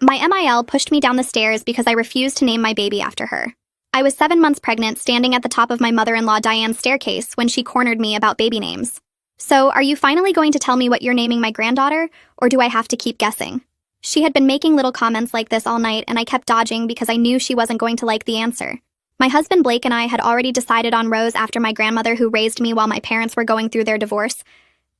My MIL pushed me down the stairs because I refused to name my baby after her. I was 7 months pregnant, standing at the top of my mother-in-law Diane's staircase when she cornered me about baby names. So, are you finally going to tell me what you're naming my granddaughter, or do I have to keep guessing? She had been making little comments like this all night, and I kept dodging because I knew she wasn't going to like the answer. My husband Blake and I had already decided on Rose after my grandmother who raised me while my parents were going through their divorce.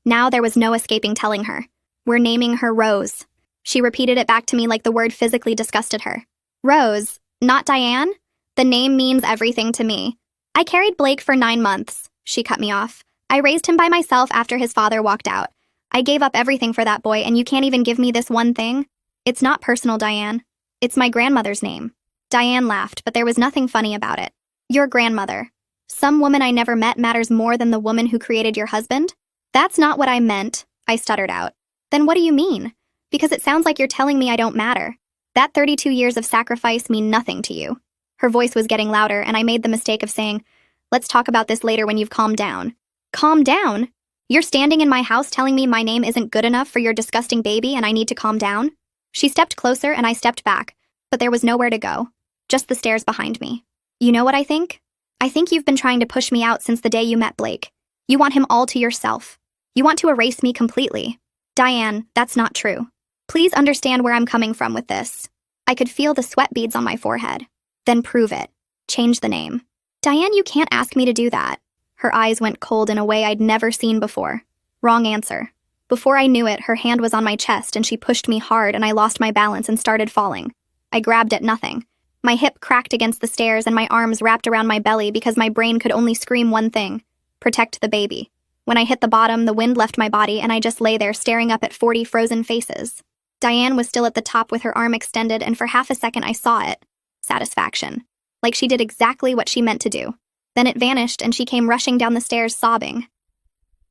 Now there was no escaping telling her. We're naming her Rose. She repeated it back to me like the word physically disgusted her. Rose, not Diane? The name means everything to me. I carried Blake for 9 months. She cut me off. I raised him by myself after his father walked out. I gave up everything for that boy, and you can't even give me this one thing? It's not personal, Diane. It's my grandmother's name. Diane laughed, but there was nothing funny about it. Your grandmother. Some woman I never met matters more than the woman who created your husband? That's not what I meant, I stuttered out. Then what do you mean? Because it sounds like you're telling me I don't matter. That 32 years of sacrifice mean nothing to you. Her voice was getting louder, and I made the mistake of saying, let's talk about this later when you've calmed down. Calm down? You're standing in my house telling me my name isn't good enough for your disgusting baby and I need to calm down? She stepped closer and I stepped back, but there was nowhere to go. Just the stairs behind me. You know what I think? I think you've been trying to push me out since the day you met Blake. You want him all to yourself. You want to erase me completely. Diane, that's not true. Please understand where I'm coming from with this. I could feel the sweat beads on my forehead. Then prove it. Change the name. Diane, you can't ask me to do that. Her eyes went cold in a way I'd never seen before. Wrong answer. Before I knew it, her hand was on my chest and she pushed me hard and I lost my balance and started falling. I grabbed at nothing. My hip cracked against the stairs and my arms wrapped around my belly because my brain could only scream one thing: protect the baby. When I hit the bottom, the wind left my body and I just lay there staring up at 40 frozen faces. Diane was still at the top with her arm extended, and for half a second I saw it. Satisfaction. Like she did exactly what she meant to do. Then it vanished and she came rushing down the stairs sobbing.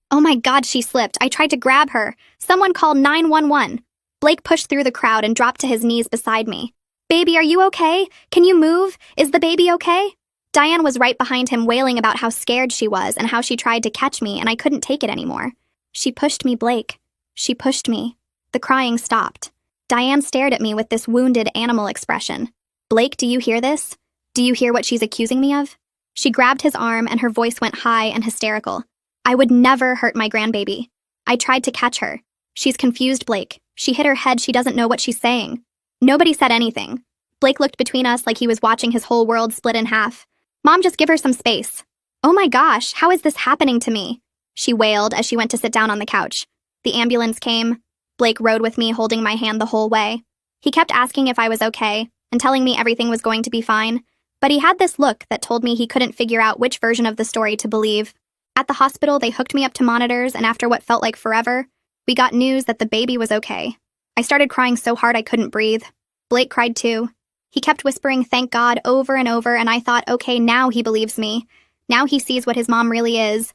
Oh my God, she slipped. I tried to grab her. Someone called 911. Blake pushed through the crowd and dropped to his knees beside me. Baby, are you okay? Can you move? Is the baby okay? Diane was right behind him, wailing about how scared she was and how she tried to catch me, and I couldn't take it anymore. She pushed me, Blake. She pushed me. The crying stopped. Diane stared at me with this wounded animal expression. Blake, do you hear this? Do you hear what she's accusing me of? She grabbed his arm and her voice went high and hysterical. I would never hurt my grandbaby. I tried to catch her. She's confused, Blake. She hit her head. She doesn't know what she's saying. Nobody said anything. Blake looked between us like he was watching his whole world split in half. Mom, just give her some space. Oh my gosh, how is this happening to me? She wailed as she went to sit down on the couch. The ambulance came. Blake rode with me, holding my hand the whole way. He kept asking if I was okay and telling me everything was going to be fine, but he had this look that told me he couldn't figure out which version of the story to believe. At the hospital, they hooked me up to monitors, and after what felt like forever, we got news that the baby was okay. I started crying so hard I couldn't breathe. Blake cried too. He kept whispering "thank God" over and over, and I thought, okay, now he believes me. Now he sees what his mom really is.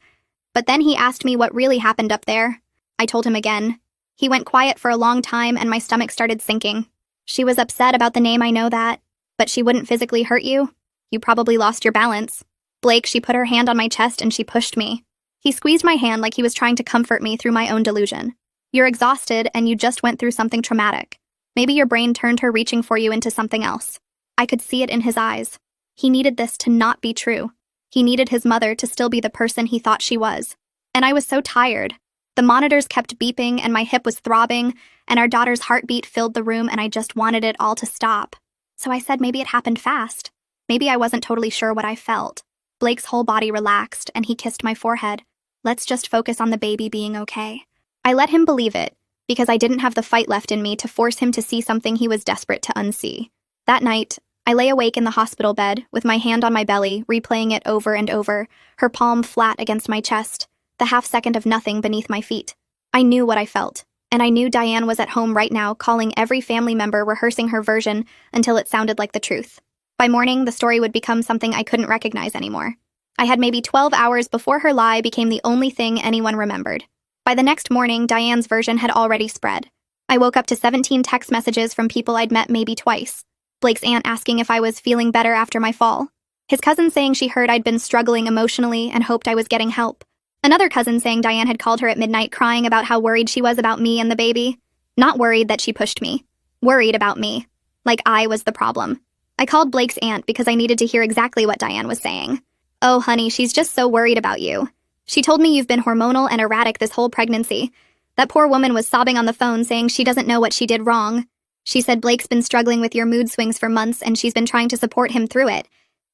But then he asked me what really happened up there. I told him again. He went quiet for a long time, and my stomach started sinking. She was upset about the name, I know that. But she wouldn't physically hurt you? You probably lost your balance. Blake, she put her hand on my chest and she pushed me. He squeezed my hand like he was trying to comfort me through my own delusion. You're exhausted and you just went through something traumatic. Maybe your brain turned her reaching for you into something else. I could see it in his eyes. He needed this to not be true. He needed his mother to still be the person he thought she was. And I was so tired. The monitors kept beeping and my hip was throbbing, and our daughter's heartbeat filled the room, and I just wanted it all to stop. So I said maybe it happened fast. Maybe I wasn't totally sure what I felt. Blake's whole body relaxed and he kissed my forehead. Let's just focus on the baby being okay. I let him believe it, because I didn't have the fight left in me to force him to see something he was desperate to unsee. That night, I lay awake in the hospital bed, with my hand on my belly, replaying it over and over, her palm flat against my chest, the half second of nothing beneath my feet. I knew what I felt, and I knew Diane was at home right now, calling every family member, rehearsing her version until it sounded like the truth. By morning, the story would become something I couldn't recognize anymore. I had maybe 12 hours before her lie became the only thing anyone remembered. By the next morning, Diane's version had already spread. I woke up to 17 text messages from people I'd met maybe twice. Blake's aunt asking if I was feeling better after my fall. His cousin saying she heard I'd been struggling emotionally and hoped I was getting help. Another cousin saying Diane had called her at midnight crying about how worried she was about me and the baby. Not worried that she pushed me. Worried about me. Like I was the problem. I called Blake's aunt because I needed to hear exactly what Diane was saying. Oh, honey, she's just so worried about you. She told me you've been hormonal and erratic this whole pregnancy. That poor woman was sobbing on the phone saying she doesn't know what she did wrong. She said Blake's been struggling with your mood swings for months and she's been trying to support him through it.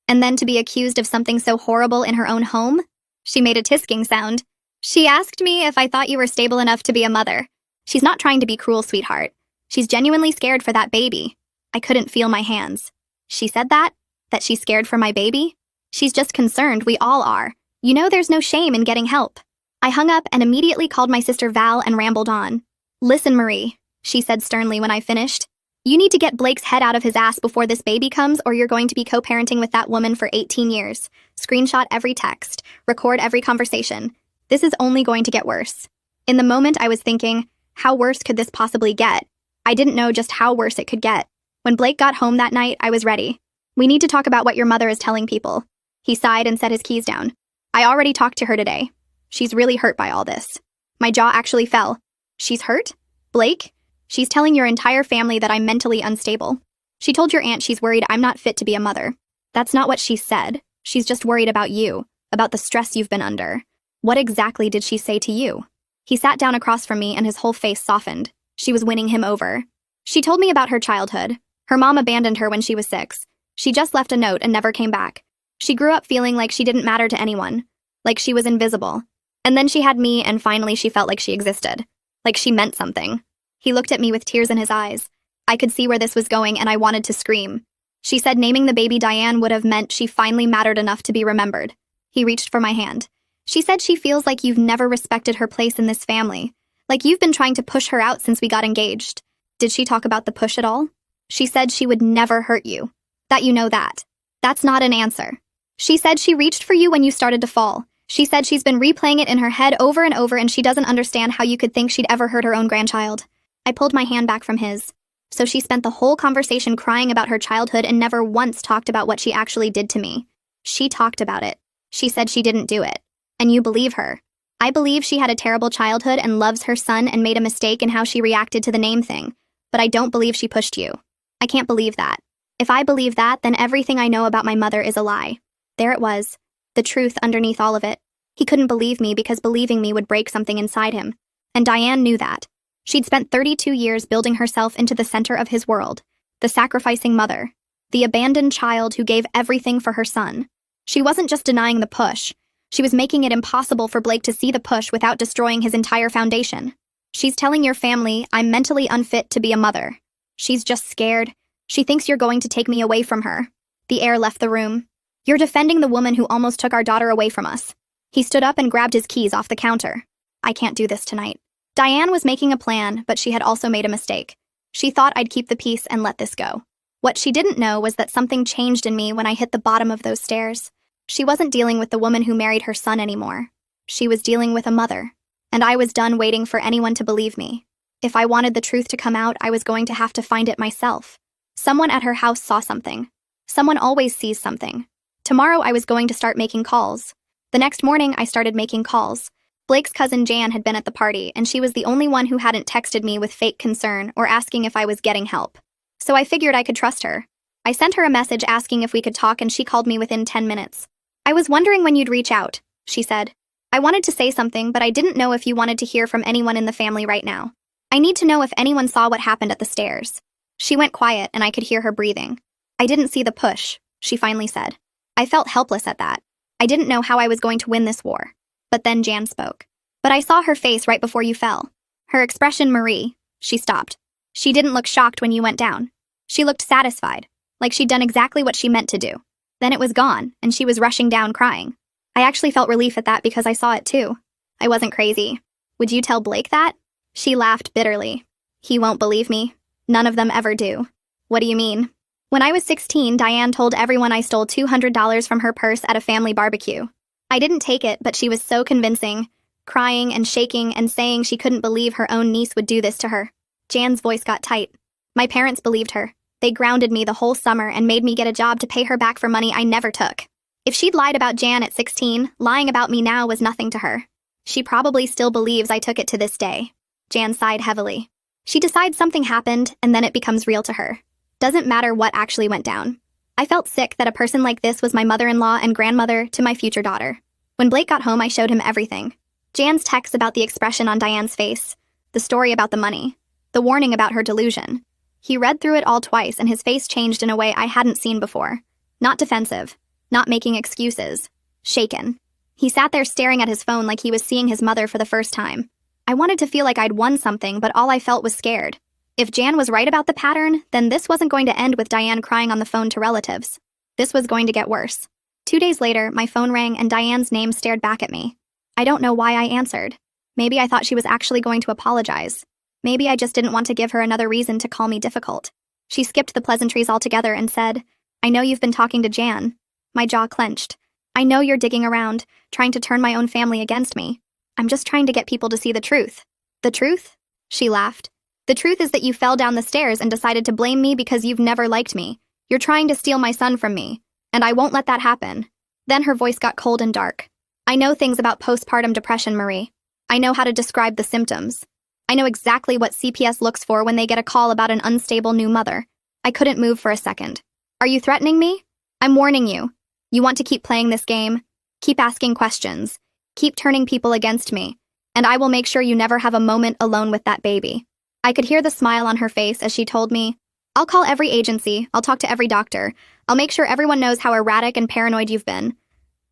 And then to be accused of something so horrible in her own home? She made a tisking sound. She asked me if I thought you were stable enough to be a mother. She's not trying to be cruel, sweetheart. She's genuinely scared for that baby. I couldn't feel my hands. She said that? That she's scared for my baby? She's just concerned, we all are. You know there's no shame in getting help. I hung up and immediately called my sister Val and rambled on. Listen, Marie, she said sternly when I finished. You need to get Blake's head out of his ass before this baby comes or you're going to be co-parenting with that woman for 18 years. Screenshot every text. Record every conversation. This is only going to get worse. In the moment I was thinking, how worse could this possibly get? I didn't know just how worse it could get. When Blake got home that night, I was ready. We need to talk about what your mother is telling people. He sighed and set his keys down. I already talked to her today. She's really hurt by all this. My jaw actually fell. She's hurt? Blake? She's telling your entire family that I'm mentally unstable. She told your aunt she's worried I'm not fit to be a mother. That's not what she said. She's just worried about you, about the stress you've been under. What exactly did she say to you? He sat down across from me and his whole face softened. She was winning him over. She told me about her childhood. Her mom abandoned her when she was 6. She just left a note and never came back. She grew up feeling like she didn't matter to anyone, like she was invisible. And then she had me and finally she felt like she existed, like she meant something. He looked at me with tears in his eyes. I could see where this was going and I wanted to scream. She said naming the baby Diane would have meant she finally mattered enough to be remembered. He reached for my hand. She said she feels like you've never respected her place in this family, like you've been trying to push her out since we got engaged. Did she talk about the push at all? She said she would never hurt you. That you know that. That's not an answer. She said she reached for you when you started to fall. She said she's been replaying it in her head over and over and she doesn't understand how you could think she'd ever hurt her own grandchild. I pulled my hand back from his. So she spent the whole conversation crying about her childhood and never once talked about what she actually did to me. She talked about it. She said she didn't do it. And you believe her. I believe she had a terrible childhood and loves her son and made a mistake in how she reacted to the name thing. But I don't believe she pushed you. I can't believe that. If I believe that, then everything I know about my mother is a lie. There it was. The truth underneath all of it. He couldn't believe me because believing me would break something inside him. And Diane knew that. She'd spent 32 years building herself into the center of his world. The sacrificing mother. The abandoned child who gave everything for her son. She wasn't just denying the push. She was making it impossible for Blake to see the push without destroying his entire foundation. She's telling your family I'm mentally unfit to be a mother. She's just scared. She thinks you're going to take me away from her. The air left the room. You're defending the woman who almost took our daughter away from us. He stood up and grabbed his keys off the counter. I can't do this tonight. Diane was making a plan, but she had also made a mistake. She thought I'd keep the peace and let this go. What she didn't know was that something changed in me when I hit the bottom of those stairs. She wasn't dealing with the woman who married her son anymore. She was dealing with a mother. And I was done waiting for anyone to believe me. If I wanted the truth to come out, I was going to have to find it myself. Someone at her house saw something. Someone always sees something. Tomorrow I was going to start making calls. The next morning I started making calls. Blake's cousin Jan had been at the party, and she was the only one who hadn't texted me with fake concern or asking if I was getting help. So I figured I could trust her. I sent her a message asking if we could talk and she called me within 10 minutes. I was wondering when you'd reach out, she said. I wanted to say something, but I didn't know if you wanted to hear from anyone in the family right now. I need to know if anyone saw what happened at the stairs. She went quiet and I could hear her breathing. I didn't see the push, she finally said. I felt helpless at that. I didn't know how I was going to win this war. But then Jan spoke. But I saw her face right before you fell. Her expression, Marie. She stopped. She didn't look shocked when you went down. She looked satisfied, like she'd done exactly what she meant to do. Then it was gone, and she was rushing down crying. I actually felt relief at that because I saw it too. I wasn't crazy. Would you tell Blake that? She laughed bitterly. He won't believe me. None of them ever do. What do you mean? When I was 16, Diane told everyone I stole $200 from her purse at a family barbecue. I didn't take it, but she was so convincing, crying and shaking and saying she couldn't believe her own niece would do this to her. Jan's voice got tight. My parents believed her. They grounded me the whole summer and made me get a job to pay her back for money I never took. If she'd lied about Jan at 16, lying about me now was nothing to her. She probably still believes I took it to this day. Jan sighed heavily. She decides something happened, and then it becomes real to her. Doesn't matter what actually went down. I felt sick that a person like this was my mother-in-law and grandmother to my future daughter. When Blake got home, I showed him everything. Jan's text about the expression on Diane's face, the story about the money, the warning about her delusion. He read through it all twice, and his face changed in a way I hadn't seen before. Not defensive, not making excuses, shaken. He sat there staring at his phone like he was seeing his mother for the first time. I wanted to feel like I'd won something, but all I felt was scared. If Jan was right about the pattern, then this wasn't going to end with Diane crying on the phone to relatives. This was going to get worse. 2 days later, my phone rang and Diane's name stared back at me. I don't know why I answered. Maybe I thought she was actually going to apologize. Maybe I just didn't want to give her another reason to call me difficult. She skipped the pleasantries altogether and said, "I know you've been talking to Jan." My jaw clenched. "I know you're digging around, trying to turn my own family against me. I'm just trying to get people to see the truth." "The truth?" She laughed. "The truth is that you fell down the stairs and decided to blame me because you've never liked me. You're trying to steal my son from me, and I won't let that happen." Then her voice got cold and dark. "I know things about postpartum depression, Marie. I know how to describe the symptoms. I know exactly what CPS looks for when they get a call about an unstable new mother." I couldn't move for a second. "Are you threatening me? I'm warning you. You want to keep playing this game? Keep asking questions. Keep turning people against me, and I will make sure you never have a moment alone with that baby." I could hear the smile on her face as she told me, "I'll call every agency, I'll talk to every doctor, I'll make sure everyone knows how erratic and paranoid you've been.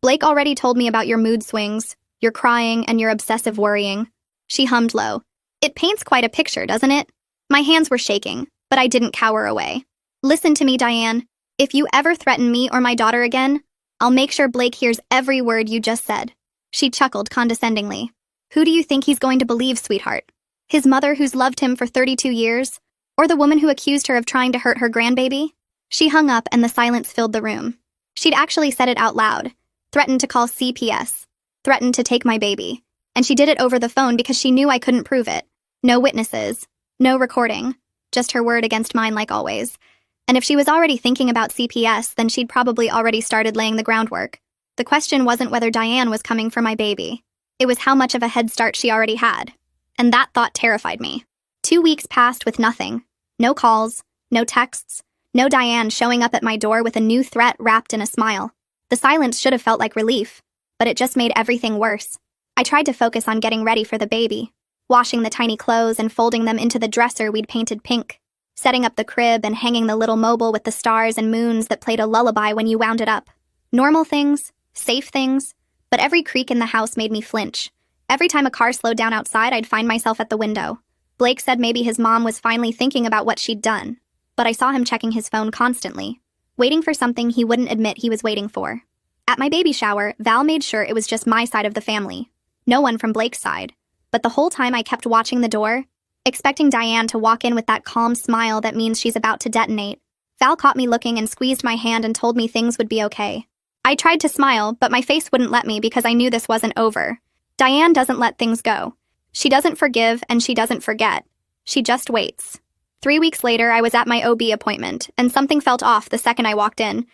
Blake already told me about your mood swings, your crying, and your obsessive worrying." She hummed low. "It paints quite a picture, doesn't it?" My hands were shaking, but I didn't cower away. "Listen to me, Diane. If you ever threaten me or my daughter again, I'll make sure Blake hears every word you just said." She chuckled condescendingly. "Who do you think he's going to believe, sweetheart? His mother who's loved him for 32 years? Or the woman who accused her of trying to hurt her grandbaby?" She hung up and the silence filled the room. She'd actually said it out loud. Threatened to call CPS. Threatened to take my baby. And she did it over the phone because she knew I couldn't prove it. No witnesses. No recording. Just her word against mine like always. And if she was already thinking about CPS, then she'd probably already started laying the groundwork. The question wasn't whether Diane was coming for my baby. It was how much of a head start she already had. And that thought terrified me. 2 weeks passed with nothing. No calls, no texts, no Diane showing up at my door with a new threat wrapped in a smile. The silence should have felt like relief, but it just made everything worse. I tried to focus on getting ready for the baby, washing the tiny clothes and folding them into the dresser we'd painted pink, setting up the crib and hanging the little mobile with the stars and moons that played a lullaby when you wound it up. Normal things, safe things, but every creak in the house made me flinch. Every time a car slowed down outside, I'd find myself at the window. Blake said maybe his mom was finally thinking about what she'd done, but I saw him checking his phone constantly, waiting for something he wouldn't admit he was waiting for. At my baby shower, Val made sure it was just my side of the family. No one from Blake's side. But the whole time I kept watching the door, expecting Diane to walk in with that calm smile that means she's about to detonate. Val caught me looking and squeezed my hand and told me things would be okay. I tried to smile, but my face wouldn't let me because I knew this wasn't over. Diane doesn't let things go. She doesn't forgive and she doesn't forget. She just waits. 3 weeks later, I was at my OB appointment, and something felt off the second I walked in.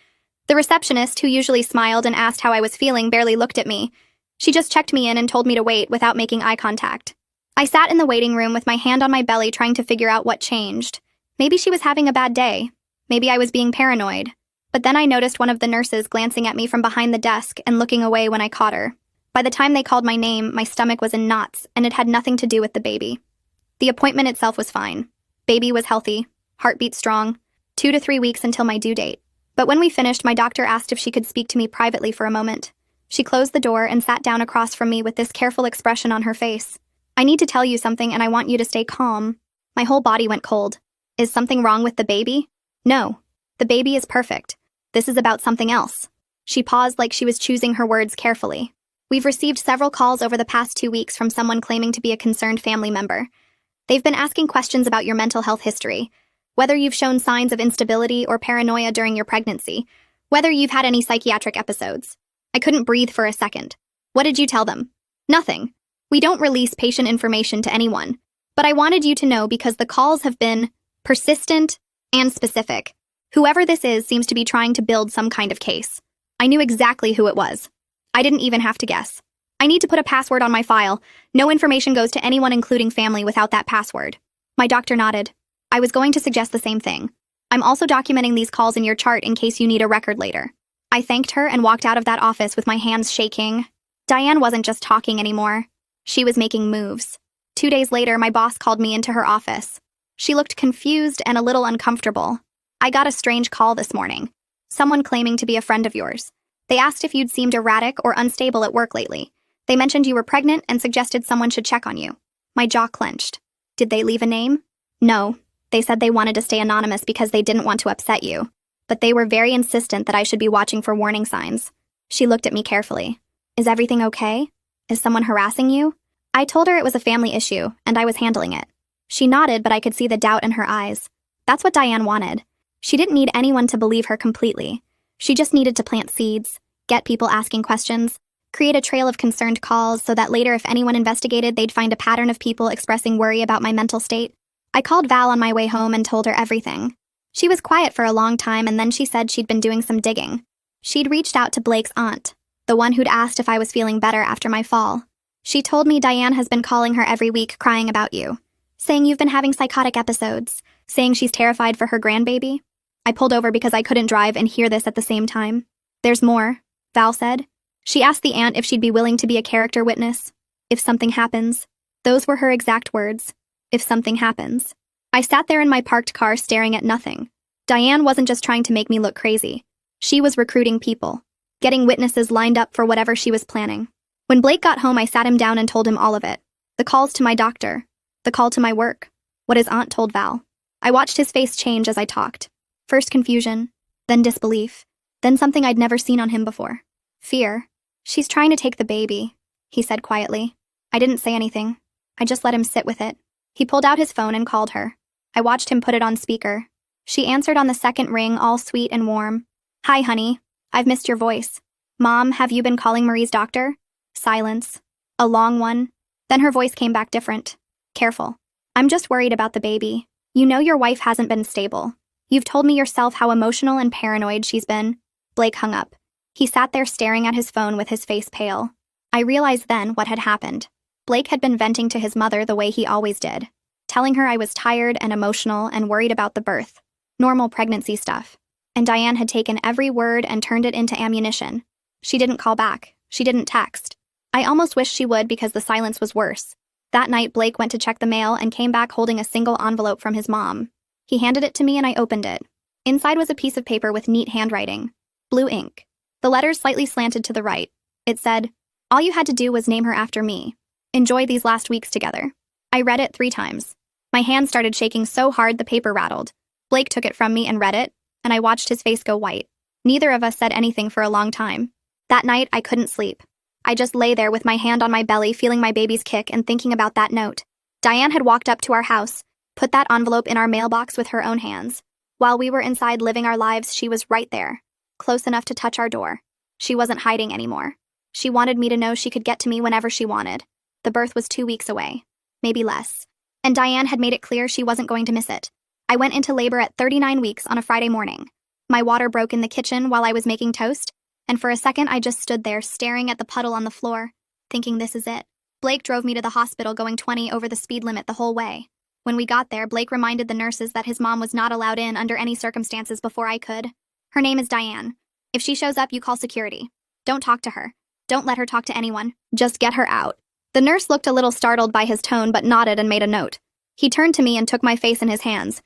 The receptionist, who usually smiled and asked how I was feeling, barely looked at me. She just checked me in and told me to wait without making eye contact. I sat in the waiting room with my hand on my belly trying to figure out what changed. Maybe she was having a bad day. Maybe I was being paranoid. But then I noticed one of the nurses glancing at me from behind the desk and looking away when I caught her. By the time they called my name, my stomach was in knots, and it had nothing to do with the baby. The appointment itself was fine. Baby was healthy, heartbeat strong, 2 to 3 weeks until my due date. But when we finished, my doctor asked if she could speak to me privately for a moment. She closed the door and sat down across from me with this careful expression on her face. "I need to tell you something and I want you to stay calm." My whole body went cold. "Is something wrong with the baby?" "No. The baby is perfect. This is about something else." She paused like she was choosing her words carefully. "We've received several calls over the past 2 weeks from someone claiming to be a concerned family member. They've been asking questions about your mental health history, whether you've shown signs of instability or paranoia during your pregnancy, whether you've had any psychiatric episodes." I couldn't breathe for a second. "What did you tell them?" "Nothing. We don't release patient information to anyone. But I wanted you to know because the calls have been persistent and specific. Whoever this is seems to be trying to build some kind of case." I knew exactly who it was. I didn't even have to guess. "I need to put a password on my file. No information goes to anyone including family without that password." My doctor nodded. I was going to suggest the same thing. I'm also documenting these calls in your chart in case you need a record later. I thanked her and walked out of that office with my hands shaking. Diane wasn't just talking anymore. She was making moves. 2 days later, my boss called me into her office. She looked confused and a little uncomfortable. I got a strange call this morning. Someone claiming to be a friend of yours. They asked if you'd seemed erratic or unstable at work lately. They mentioned you were pregnant and suggested someone should check on you. My jaw clenched. Did they leave a name? No. They said they wanted to stay anonymous because they didn't want to upset you. But they were very insistent that I should be watching for warning signs. She looked at me carefully. Is everything okay? Is someone harassing you? I told her it was a family issue, and I was handling it. She nodded, but I could see the doubt in her eyes. That's what Diane wanted. She didn't need anyone to believe her completely. She just needed to plant seeds, get people asking questions, create a trail of concerned calls so that later if anyone investigated, they'd find a pattern of people expressing worry about my mental state. I called Val on my way home and told her everything. She was quiet for a long time, and then she said she'd been doing some digging. She'd reached out to Blake's aunt, the one who'd asked if I was feeling better after my fall. She told me Diane has been calling her every week crying about you, saying you've been having psychotic episodes, saying she's terrified for her grandbaby. I pulled over because I couldn't drive and hear this at the same time. There's more, Val said. She asked the aunt if she'd be willing to be a character witness. If something happens. Those were her exact words. If something happens. I sat there in my parked car staring at nothing. Diane wasn't just trying to make me look crazy. She was recruiting people, getting witnesses lined up for whatever she was planning. When Blake got home, I sat him down and told him all of it. The calls to my doctor. The call to my work. What his aunt told Val. I watched his face change as I talked. First confusion, then disbelief, then something I'd never seen on him before. Fear. She's trying to take the baby, he said quietly. I didn't say anything. I just let him sit with it. He pulled out his phone and called her. I watched him put it on speaker. She answered on the second ring, all sweet and warm. Hi, honey. I've missed your voice. Mom, have you been calling Marie's doctor? Silence. A long one. Then her voice came back different. Careful. I'm just worried about the baby. You know your wife hasn't been stable. You've told me yourself how emotional and paranoid she's been. Blake hung up. He sat there staring at his phone with his face pale. I realized then what had happened. Blake had been venting to his mother the way he always did, telling her I was tired and emotional and worried about the birth. Normal pregnancy stuff. And Diane had taken every word and turned it into ammunition. She didn't call back. She didn't text. I almost wished she would because the silence was worse. That night, Blake went to check the mail and came back holding a single envelope from his mom. He handed it to me and I opened it. Inside was a piece of paper with neat handwriting. Blue ink. The letters slightly slanted to the right. It said, all you had to do was name her after me. Enjoy these last weeks together. I read it 3 times. My hand started shaking so hard the paper rattled. Blake took it from me and read it, and I watched his face go white. Neither of us said anything for a long time. That night, I couldn't sleep. I just lay there with my hand on my belly, feeling my baby's kick and thinking about that note. Diane had walked up to our house, put that envelope in our mailbox with her own hands. While we were inside living our lives, she was right there, close enough to touch our door. She wasn't hiding anymore. She wanted me to know she could get to me whenever she wanted. The birth was 2 weeks away, maybe less. And Diane had made it clear she wasn't going to miss it. I went into labor at 39 weeks on a Friday morning. My water broke in the kitchen while I was making toast, and for a second I just stood there staring at the puddle on the floor, thinking this is it. Blake drove me to the hospital going 20 over the speed limit the whole way. When we got there, Blake reminded the nurses that his mom was not allowed in under any circumstances before I could. Her name is Diane. If she shows up, you call security. Don't talk to her. Don't let her talk to anyone. Just get her out. The nurse looked a little startled by his tone but nodded and made a note. He turned to me and took my face in his hands.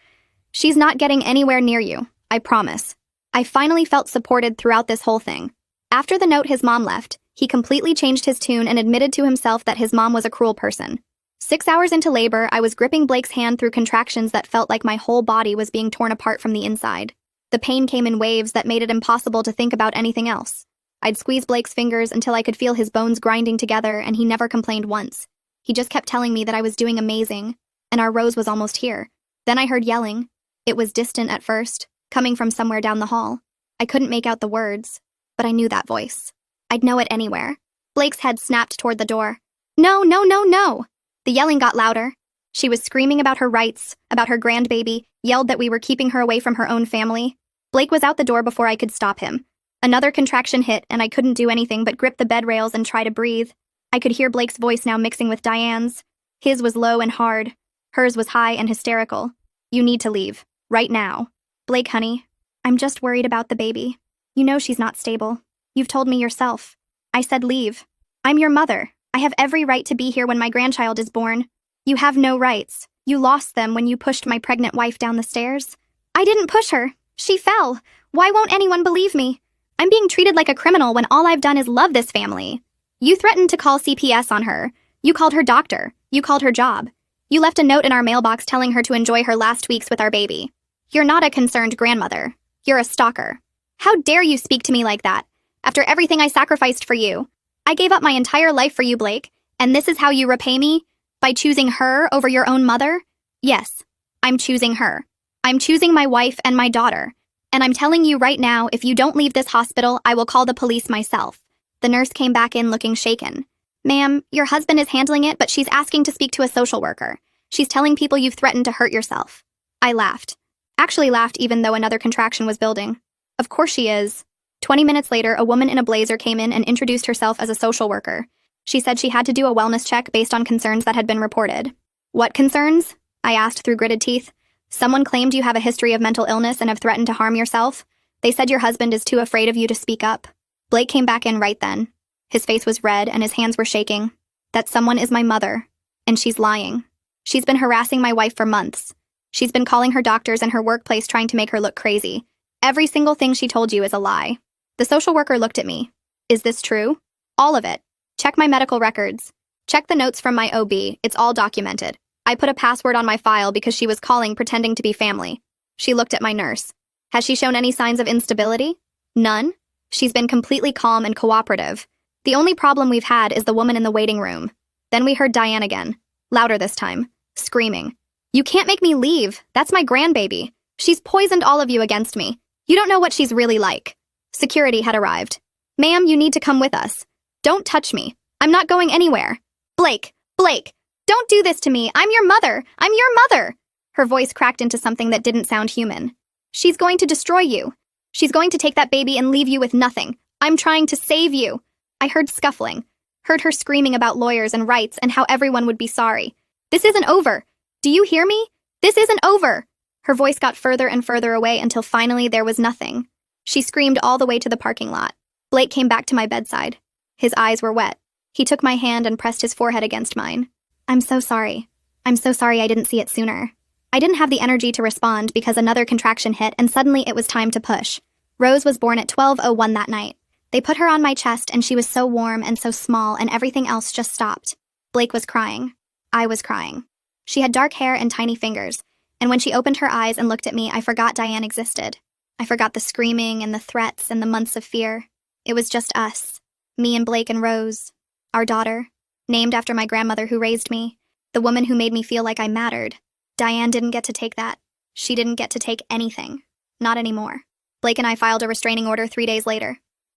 She's not getting anywhere near you, I promise. I finally felt supported throughout this whole thing. After the note his mom left, he completely changed his tune and admitted to himself that his mom was a cruel person. 6 hours into labor, I was gripping Blake's hand through contractions that felt like my whole body was being torn apart from the inside. The pain came in waves that made it impossible to think about anything else. I'd squeeze Blake's fingers until I could feel his bones grinding together, and he never complained once. He just kept telling me that I was doing amazing, and our Rose was almost here. Then I heard yelling. It was distant at first, coming from somewhere down the hall. I couldn't make out the words, but I knew that voice. I'd know it anywhere. Blake's head snapped toward the door. No, no, no, no! The yelling got louder. She was screaming about her rights, about her grandbaby, yelled that we were keeping her away from her own family. Blake was out the door before I could stop him. Another contraction hit, and I couldn't do anything but grip the bed rails and try to breathe. I could hear Blake's voice now mixing with Diane's. His was low and hard. Hers was high and hysterical. You need to leave. Right now. Blake, honey, I'm just worried about the baby. You know she's not stable. You've told me yourself. I said leave. I'm your mother. I have every right to be here when my grandchild is born. You have no rights. You lost them when you pushed my pregnant wife down the stairs. I didn't push her. She fell. Why won't anyone believe me? I'm being treated like a criminal when all I've done is love this family. You threatened to call CPS on her. You called her doctor. You called her job. You left a note in our mailbox telling her to enjoy her last weeks with our baby. You're not a concerned grandmother. You're a stalker. How dare you speak to me like that, after everything I sacrificed for you? I gave up my entire life for you, Blake, and this is how you repay me? By choosing her over your own mother? Yes, I'm choosing her. I'm choosing my wife and my daughter. And I'm telling you right now, if you don't leave this hospital, I will call the police myself. The nurse came back in looking shaken. Ma'am, your husband is handling it, but she's asking to speak to a social worker. She's telling people you've threatened to hurt yourself. I laughed. Actually laughed even though another contraction was building. Of course she is. 20 minutes later, a woman in a blazer came in and introduced herself as a social worker. She said she had to do a wellness check based on concerns that had been reported. What concerns? I asked through gritted teeth. Someone claimed you have a history of mental illness and have threatened to harm yourself. They said your husband is too afraid of you to speak up. Blake came back in right then. His face was red and his hands were shaking. That someone is my mother. And she's lying. She's been harassing my wife for months. She's been calling her doctors and her workplace trying to make her look crazy. Every single thing she told you is a lie. The social worker looked at me. Is this true? All of it. Check my medical records. Check the notes from my OB. It's all documented. I put a password on my file because she was calling pretending to be family. She looked at my nurse. Has she shown any signs of instability? None. She's been completely calm and cooperative. The only problem we've had is the woman in the waiting room. Then we heard Diane again. Louder this time. Screaming. You can't make me leave. That's my grandbaby. She's poisoned all of you against me. You don't know what she's really like. Security had arrived. Ma'am, you need to come with us. Don't touch me. I'm not going anywhere. Blake, don't do this to me. I'm your mother. I'm your mother. Her voice cracked into something that didn't sound human. She's going to destroy you. She's going to take that baby and leave you with nothing. I'm trying to save you. I heard scuffling. Heard her screaming about lawyers and rights and how everyone would be sorry. This isn't over. Do you hear me? This isn't over. Her voice got further and further away until finally there was nothing. She screamed all the way to the parking lot. Blake came back to my bedside. His eyes were wet. He took my hand and pressed his forehead against mine. I'm so sorry. I'm so sorry I didn't see it sooner. I didn't have the energy to respond because another contraction hit and suddenly it was time to push. Rose was born at 12:01 that night. They put her on my chest and she was so warm and so small and everything else just stopped. Blake was crying. I was crying. She had dark hair and tiny fingers, and when she opened her eyes and looked at me, I forgot Diane existed. I forgot the screaming and the threats and the months of fear. It was just us. Me and Blake and Rose. Our daughter. Named after my grandmother who raised me. The woman who made me feel like I mattered. Diane didn't get to take that. She didn't get to take anything. Not anymore. Blake and I filed a restraining order 3 days later.